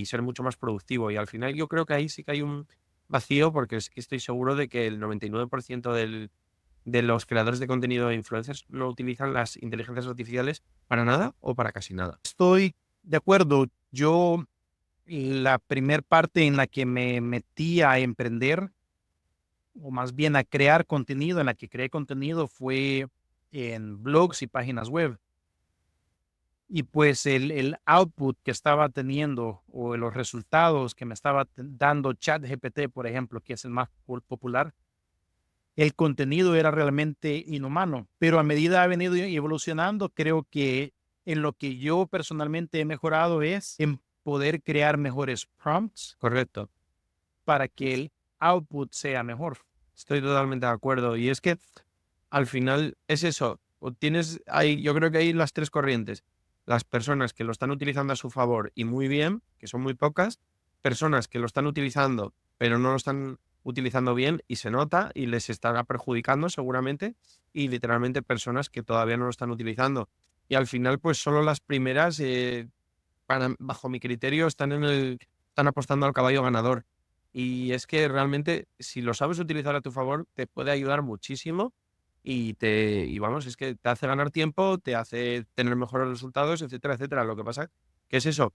ser mucho más productivo. Y al final yo creo que ahí sí que hay un vacío porque es que estoy seguro de que el 99% de los creadores de contenido e influencers no utilizan las inteligencias artificiales para nada o para casi nada. Estoy de acuerdo. Yo, la primer parte en la que me metí a emprender, o más bien a crear contenido, en la que creé contenido fue en blogs y páginas web. Y pues el output que estaba teniendo o los resultados que me estaba dando ChatGPT, por ejemplo, que es el más popular, el contenido era realmente inhumano. Pero a medida ha venido evolucionando, creo que en lo que yo personalmente he mejorado es en poder crear mejores prompts Correcto. para que el output sea mejor. Estoy totalmente de acuerdo. Y es que al final es eso. O tienes ahí, yo creo que hay las tres corrientes. Las personas que lo están utilizando a su favor y muy bien, que son muy pocas. Personas que lo están utilizando, pero no lo están utilizando bien y se nota y les estará perjudicando seguramente. Y literalmente personas que todavía no lo están utilizando. Y al final, pues solo las primeras, bajo mi criterio, están apostando al caballo ganador. Y es que realmente, si lo sabes utilizar a tu favor, te puede ayudar muchísimo y vamos, es que te hace ganar tiempo, te hace tener mejores resultados, etcétera, etcétera. Lo que pasa que es eso,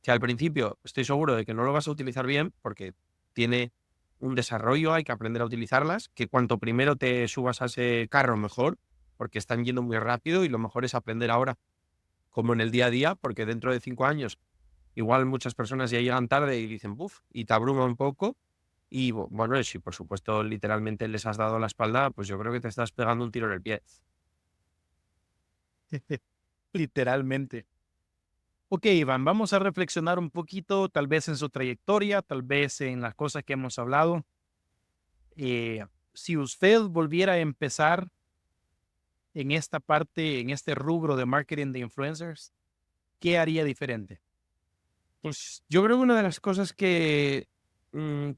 que al principio estoy seguro de que no lo vas a utilizar bien porque tiene un desarrollo, hay que aprender a utilizarlas, que cuanto primero te subas a ese carro mejor, porque están yendo muy rápido y lo mejor es aprender ahora, como en el día a día, porque dentro de 5 años igual muchas personas ya llegan tarde y dicen, buf, y te abruma un poco. Y bueno, si por supuesto literalmente les has dado la espalda, pues yo creo que te estás pegando un tiro en el pie. Literalmente. Ok, Iván, vamos a reflexionar un poquito, tal vez en su trayectoria, tal vez en las cosas que hemos hablado. Si usted volviera a empezar en esta parte, en este rubro de marketing de influencers, ¿qué haría diferente? Pues yo creo que una de las cosas que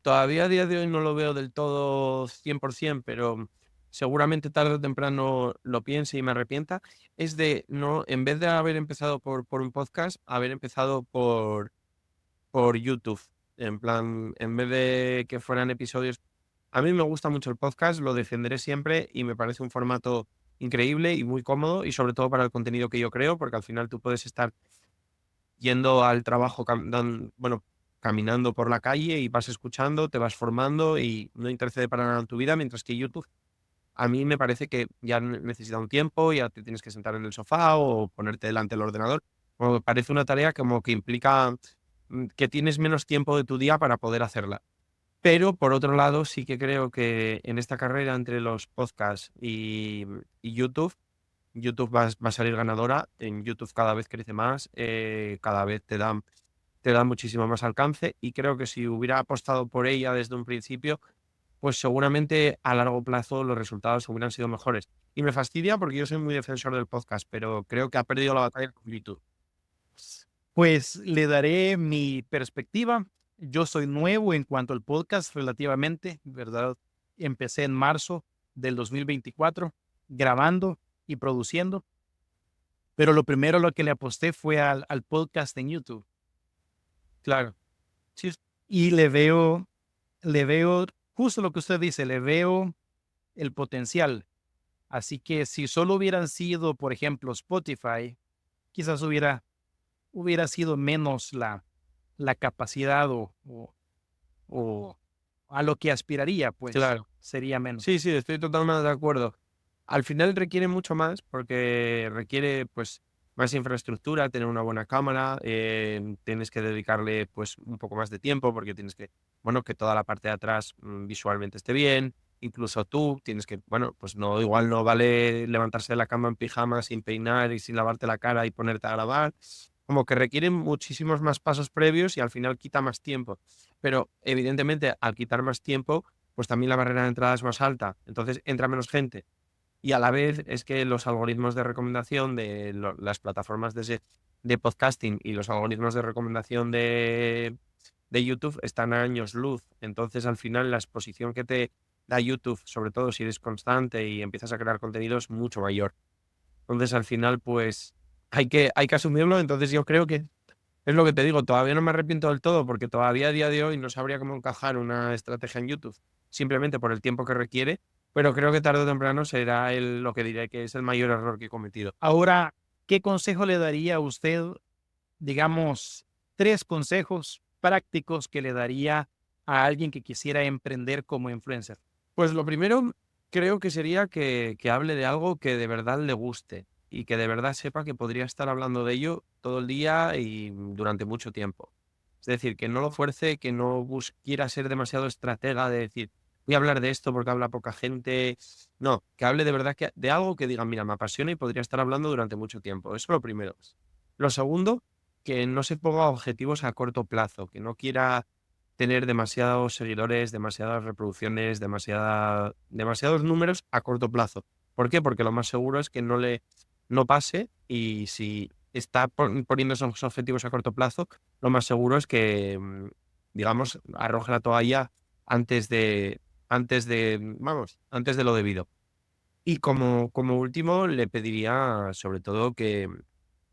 todavía a día de hoy no lo veo del todo 100%, pero seguramente tarde o temprano lo piense y me arrepienta, es de no, en vez de haber empezado por un podcast, haber empezado por YouTube. En plan, en vez de que fueran episodios. A mí me gusta mucho el podcast, lo defenderé siempre y me parece un formato increíble y muy cómodo y sobre todo para el contenido que yo creo, porque al final tú puedes estar yendo al trabajo, bueno, caminando por la calle y vas escuchando, te vas formando y no intercede para nada en tu vida, mientras que YouTube a mí me parece que ya necesita un tiempo, ya te tienes que sentar en el sofá o ponerte delante del ordenador. Como me parece una tarea como que implica que tienes menos tiempo de tu día para poder hacerla. Pero por otro lado, sí que creo que en esta carrera entre los podcasts y YouTube, YouTube va a salir ganadora. En YouTube cada vez crece más, cada vez te dan te da muchísimo más alcance y creo que si hubiera apostado por ella desde un principio, pues seguramente a largo plazo los resultados hubieran sido mejores. Y me fastidia porque yo soy muy defensor del podcast, pero creo que ha perdido la batalla con YouTube. Pues le daré mi perspectiva. Yo soy nuevo en cuanto al podcast relativamente, ¿verdad? Empecé en marzo del 2024 grabando y produciendo, pero lo primero a lo que le aposté fue al podcast en YouTube. Claro. Sí, Y le veo justo lo que usted dice, le veo el potencial. Así que si solo hubieran sido, por ejemplo, Spotify, quizás hubiera sido menos la capacidad o a lo que aspiraría, pues claro. sería menos. Sí, sí, estoy totalmente de acuerdo. Al final requiere mucho más porque requiere pues más infraestructura, tener una buena cámara, tienes que dedicarle pues un poco más de tiempo porque tienes que, bueno, que toda la parte de atrás visualmente esté bien, incluso tú tienes que, bueno, pues no, igual no vale levantarse de la cama en pijama sin peinar y sin lavarte la cara y ponerte a grabar, como que requieren muchísimos más pasos previos y al final quita más tiempo. Pero evidentemente al quitar más tiempo, pues también la barrera de entrada es más alta, entonces entra menos gente. Y a la vez es que los algoritmos de recomendación de las plataformas de podcasting y los algoritmos de recomendación de YouTube están a años luz. Entonces, al final, la exposición que te da YouTube, sobre todo si eres constante y empiezas a crear contenido, es mucho mayor. Entonces, al final, pues hay que asumirlo. Entonces, yo creo que es lo que te digo, todavía no me arrepiento del todo porque todavía a día de hoy no sabría cómo encajar una estrategia en YouTube, simplemente por el tiempo que requiere, pero creo que tarde o temprano será lo que diré que es el mayor error que he cometido. Ahora, ¿qué consejo le daría a usted, digamos, 3 consejos prácticos que le daría a alguien que quisiera emprender como influencer? Pues lo primero creo que sería que hable de algo que de verdad le guste y que de verdad sepa que podría estar hablando de ello todo el día y durante mucho tiempo. Es decir, que no lo fuerce, que no quiera ser demasiado estratega de decir, voy a hablar de esto porque habla poca gente. No, que hable de verdad de algo que diga, mira, me apasiona y podría estar hablando durante mucho tiempo. Eso es lo primero. Lo segundo, que no se ponga objetivos a corto plazo, que no quiera tener demasiados seguidores, demasiadas reproducciones, demasiados números a corto plazo. ¿Por qué? Porque lo más seguro es que no pase y si está poniendo esos objetivos a corto plazo, lo más seguro es que, digamos, arroje la toalla antes de lo debido. Y como último, le pediría sobre todo que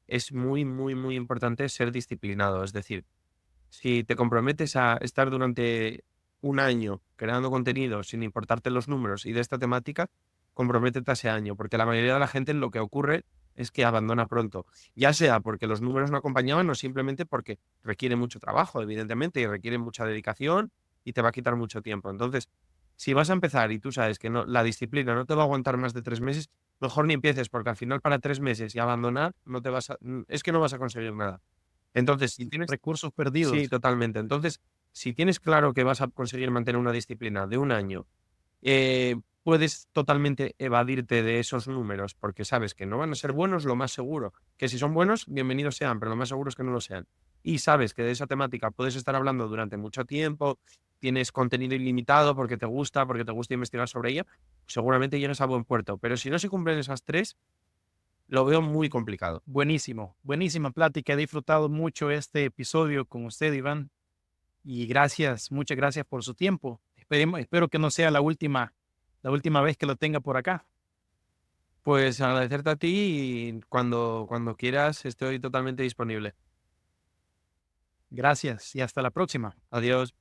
es muy, muy, muy importante ser disciplinado. Es decir, si te comprometes a estar durante un año creando contenido sin importarte los números y de esta temática, comprométete a ese año, porque la mayoría de la gente lo que ocurre es que abandona pronto, ya sea porque los números no acompañaban o simplemente porque requiere mucho trabajo, evidentemente, y requiere mucha dedicación y te va a quitar mucho tiempo. Entonces, si vas a empezar y tú sabes que no, la disciplina no te va a aguantar más de 3 meses, mejor ni empieces, porque al final para 3 meses y abandonar no te es que no vas a conseguir nada. Entonces, si tienes Recursos Sí, perdidos. totalmente. Entonces, si tienes claro que vas a conseguir mantener una disciplina de un año, puedes totalmente evadirte de esos números porque sabes que no van a ser buenos, lo más seguro. Que si son buenos, bienvenidos sean, pero lo más seguro es que no lo sean. Y sabes que de esa temática puedes estar hablando durante mucho tiempo, tienes contenido ilimitado porque te gusta investigar sobre ella, seguramente llegues a buen puerto. Pero si no se cumplen esas tres, lo veo muy complicado. Buenísimo, buenísima plática. He disfrutado mucho este episodio con usted, Iván. Y gracias, muchas gracias por su tiempo. Espero que no sea la última vez que lo tenga por acá. Pues agradecerte a ti y cuando quieras estoy totalmente disponible. Gracias y hasta la próxima. Adiós.